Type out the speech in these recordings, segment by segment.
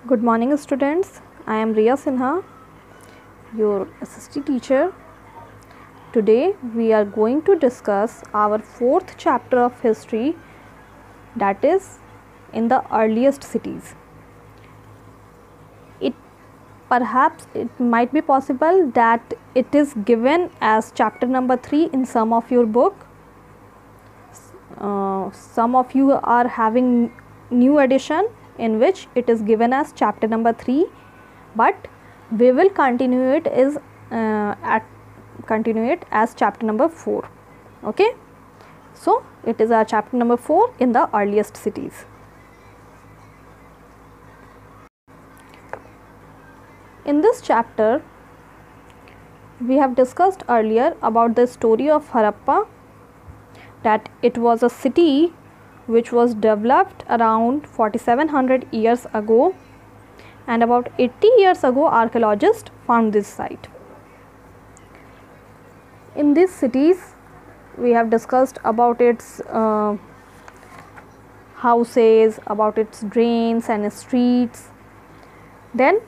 Good morning, students. I am Riya Sinha, your SST teacher. Today we are going to discuss our fourth chapter of history, that is in the earliest cities. It might be possible that it is given as chapter number 3 in some of your book. Some of you are having new edition in which it is given as chapter number 3, but we will continue it as chapter number 4. Okay, so it is our chapter number 4 in the earliest cities. In this chapter we have discussed earlier about the story of Harappa, that it was a city which was developed around 4700 years ago, and about 80 years ago archaeologists found this site. In these cities we have discussed about its houses, about its drains and streets. Then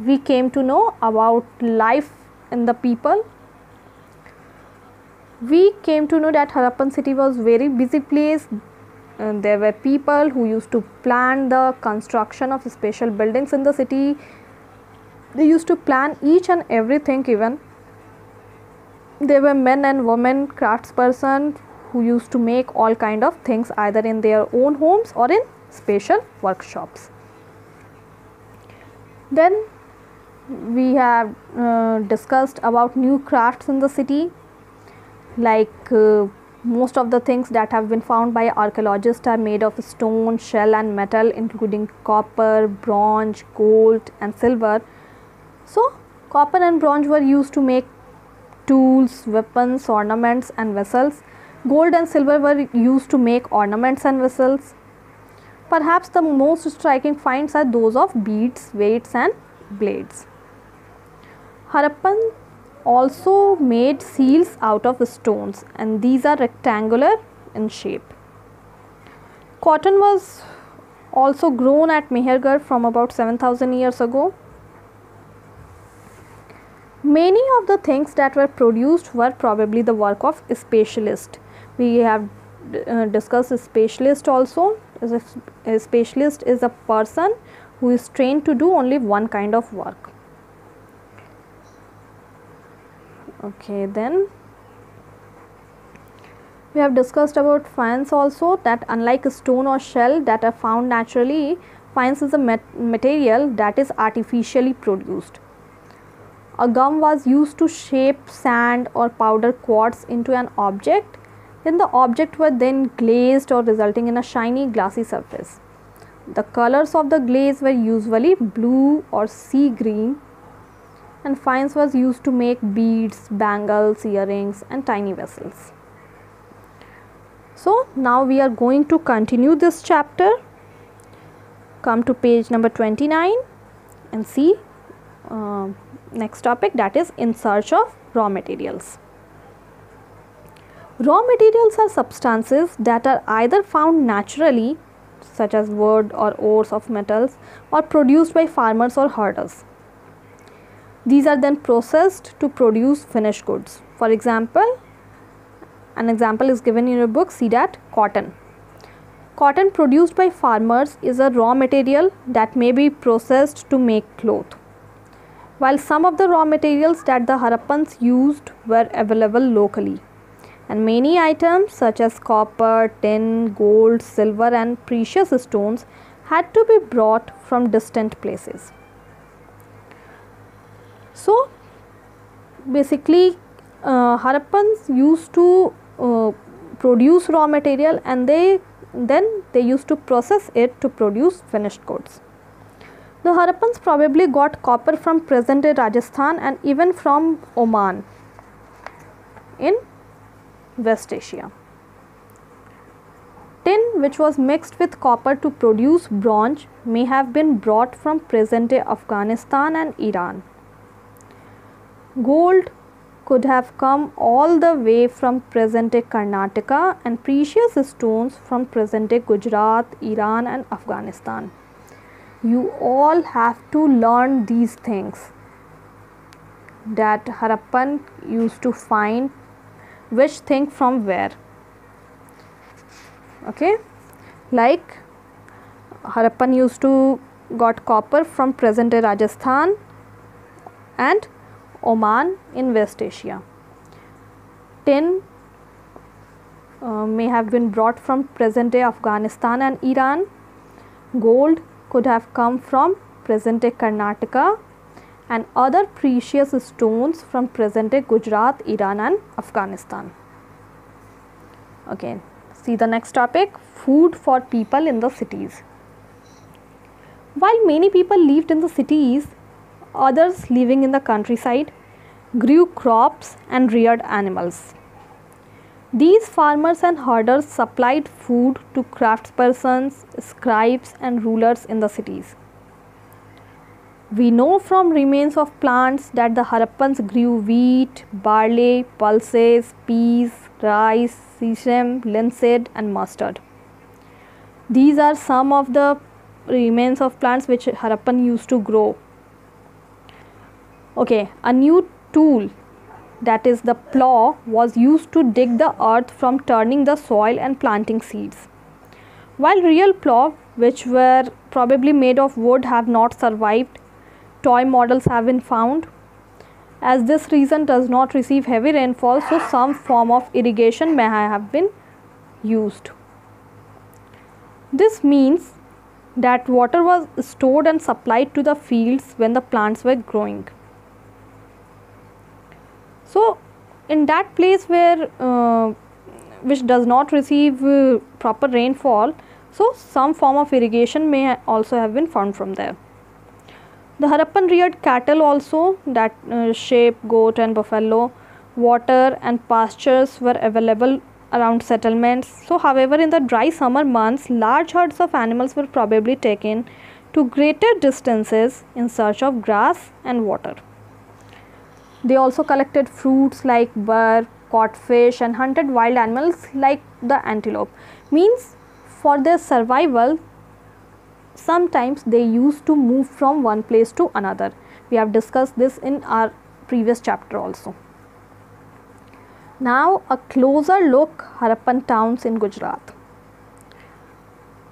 we came to know about life in the people. We came to know that Harappan city was very busy place. There were people who used to plan the construction of special buildings in the city. They used to plan each and everything. Even there were men and women craftsperson who used to make all kind of things either in their own homes or in special workshops. Then we have discussed about new crafts in the city, like most of the things that have been found by archaeologists are made of stone, shell and metal, including copper, bronze, gold and silver. So copper and bronze were used to make tools, weapons, ornaments and vessels. Gold and silver were used to make ornaments and vessels. Perhaps the most striking finds are those of beads, weights and blades. Harappan also made seals out of stones, and these are rectangular in shape. Cotton was also grown at Mehergarh from about 7000 years ago. Many of the things that were produced were probably the work of specialists. We have discussed a specialist also. A specialist is a person who is trained to do only one kind of work. Okay, then we have discussed about faience also, that unlike stone or shell that are found naturally, faience is a material that is artificially produced. A gum was used to shape sand or powder quartz into an object. Then the object were then glazed or resulting in a shiny glassy surface. The colors of the glaze were usually blue or sea green, and faience was used to make beads, bangles, earrings and tiny vessels. So now we are going to continue this chapter. Come to page number 29 and see next topic, that is in search of raw materials. Raw materials are substances that are either found naturally, such as wood or ores of metals, or produced by farmers or herders. These are then processed to produce finished goods. For example, an example is given in your book. See that cotton. Cotton produced by farmers is a raw material that may be processed to make cloth. While some of the raw materials that the Harappans used were available locally, and many items such as copper, tin, gold, silver and precious stones had to be brought from distant places. So basically Harappans used to produce raw material, and then they used to process it to produce finished goods. The Harappans probably got copper from present day Rajasthan and even from Oman in West Asia. Tin, which was mixed with copper to produce bronze, may have been brought from present day Afghanistan and Iran. Gold could have come all the way from present day Karnataka, and precious stones from present day Gujarat, Iran and Afghanistan. You all have to learn these things, that Harappan used to find which thing from where. Okay, like Harappan used to got copper from present day Rajasthan and Oman in West Asia. Tin may have been brought from present day Afghanistan and Iran. Gold could have come from present day Karnataka, and other precious stones from present day Gujarat, Iran and Afghanistan. Okay, see the next topic, food for people in the cities. While many people lived in the cities, others living in the countryside grew crops and reared animals. These farmers and herders supplied food to craftspersons, scribes and rulers in the cities. We know from remains of plants that the Harappans grew wheat, barley, pulses, peas, rice, sesame, linseed and mustard. These are some of the remains of plants which Harappan used to grow. Okay, a new tool, that is the plough, was used to dig the earth from turning the soil and planting seeds. While real plough, which were probably made of wood, have not survived, toy models have been found. As this region does not receive heavy rainfall, so some form of irrigation may have been used. This means that water was stored and supplied to the fields when the plants were growing. So in that place where which does not receive proper rainfall, so some form of irrigation may also have been found from there. The Harappan reared cattle also, that sheep, goat and buffalo. Water and pastures were available around settlements. So however, in the dry summer months, large herds of animals were probably taken to greater distances in search of grass and water. They also collected fruits like burr, caught fish and hunted wild animals like the antelope. Means for their survival, sometimes they used to move from one place to another. We have discussed this in our previous chapter also. Now a closer look Harappan towns in Gujarat.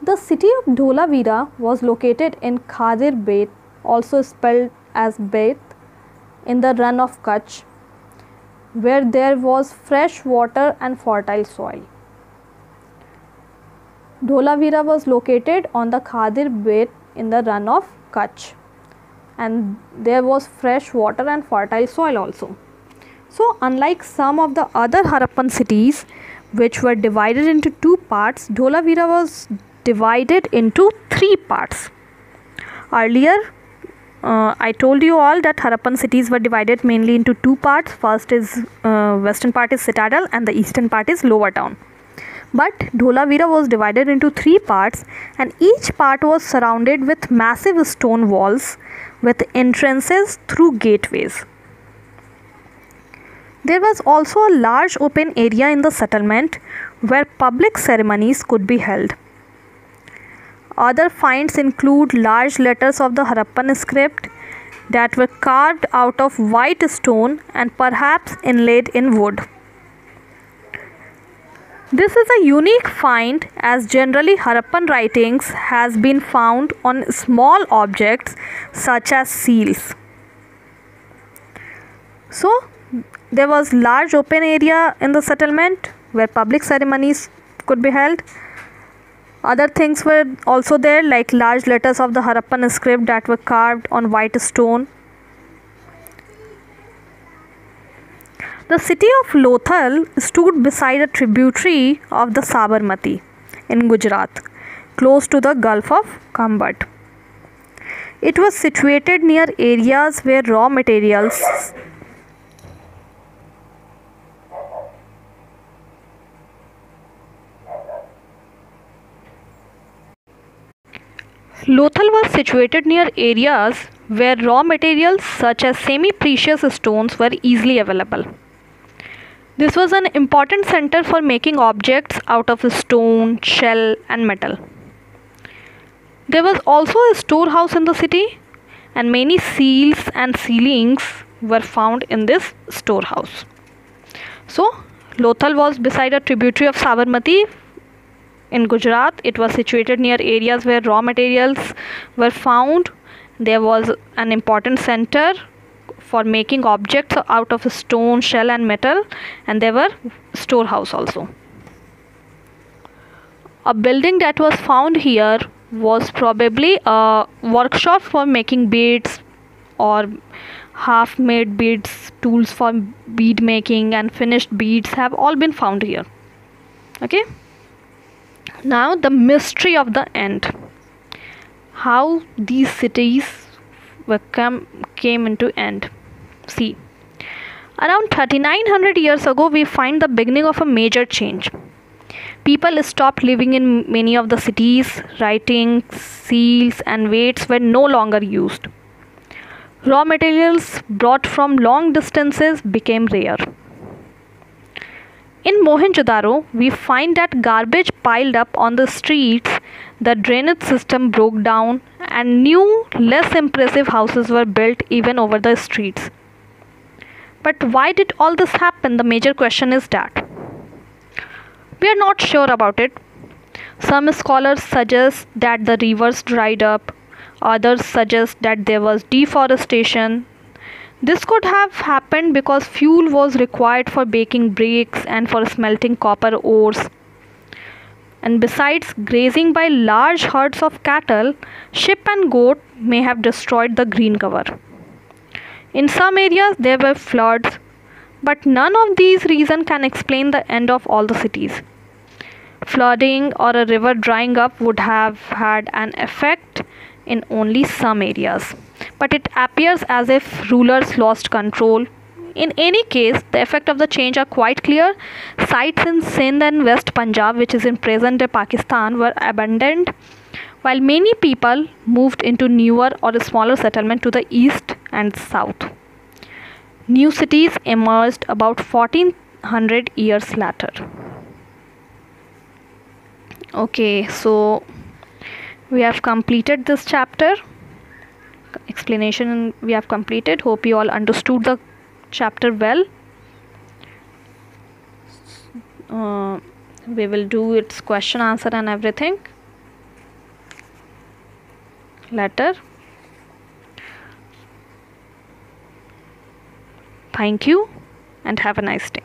The city of Dholavira was located in Khadir Bet, also spelled as Bet, in the run of Kutch, where there was fresh water and fertile soil. Dholavira was located on the Khadir Bet in the run of Kutch, and there was fresh water and fertile soil also. So unlike some of the other Harappan cities which were divided into two parts, Dholavira was divided into three parts. Earlier I told you all that Harappan cities were divided mainly into two parts. First is western part is Citadel and the eastern part is Lower Town. But Dholavira was divided into three parts, and each part was surrounded with massive stone walls with entrances through gateways. There was also a large open area in the settlement where public ceremonies could be held. Other finds include large letters of the Harappan script that were carved out of white stone and perhaps inlaid in wood. This is a unique find, as generally Harappan writings has been found on small objects such as seals. So there was large open area in the settlement where public ceremonies could be held. Other things were also there, like large letters of the Harappan script that were carved on white stone. The city of Lothal stood beside a tributary of the Sabarmati in Gujarat, close to the Gulf of Khambat. It was situated near areas where raw materials Lothal was situated near areas where raw materials such as semi-precious stones were easily available. This was an important center for making objects out of stone, shell and metal. There was also a storehouse in the city, and many seals and ceilings were found in this storehouse. So, Lothal was beside a tributary of Sabarmati in Gujarat. It was situated near areas where raw materials were found. There was an important center for making objects out of stone, shell and metal, and there were storehouse also. A building that was found here was probably a workshop for making beads or half made beads, tools for bead making and finished beads have all been found here. Okay, now the mystery of the end, how these cities came into end. See, around 3900 years ago we find the beginning of a major change. People stopped living in many of the cities. Writing, seals and weights were no longer used. Raw materials brought from long distances became rare. In Mohenjo-daro, we find that garbage piled up on the streets, the drainage system broke down, and new, less impressive houses were built even over the streets. But why did all this happen? The major question is that. We are not sure about it. Some scholars suggest that the rivers dried up, others suggest that there was deforestation. This could have happened because fuel was required for baking bricks and for smelting copper ores. And besides, grazing by large herds of cattle, sheep and goat may have destroyed the green cover. In some areas there were floods, but none of these reasons can explain the end of all the cities. Flooding or a river drying up would have had an effect in only some areas, but it appears as if rulers lost control. In any case, the effect of the change are quite clear. Sites in Sindh and West Punjab, which is in present-day Pakistan, were abandoned, while many people moved into newer or smaller settlements to the east and south. New cities emerged about 1400 years later. Okay, so we have completed this chapter. Explanation we have completed. Hope you all understood the chapter well. We will do its question, answer and everything later. Thank you and have a nice day.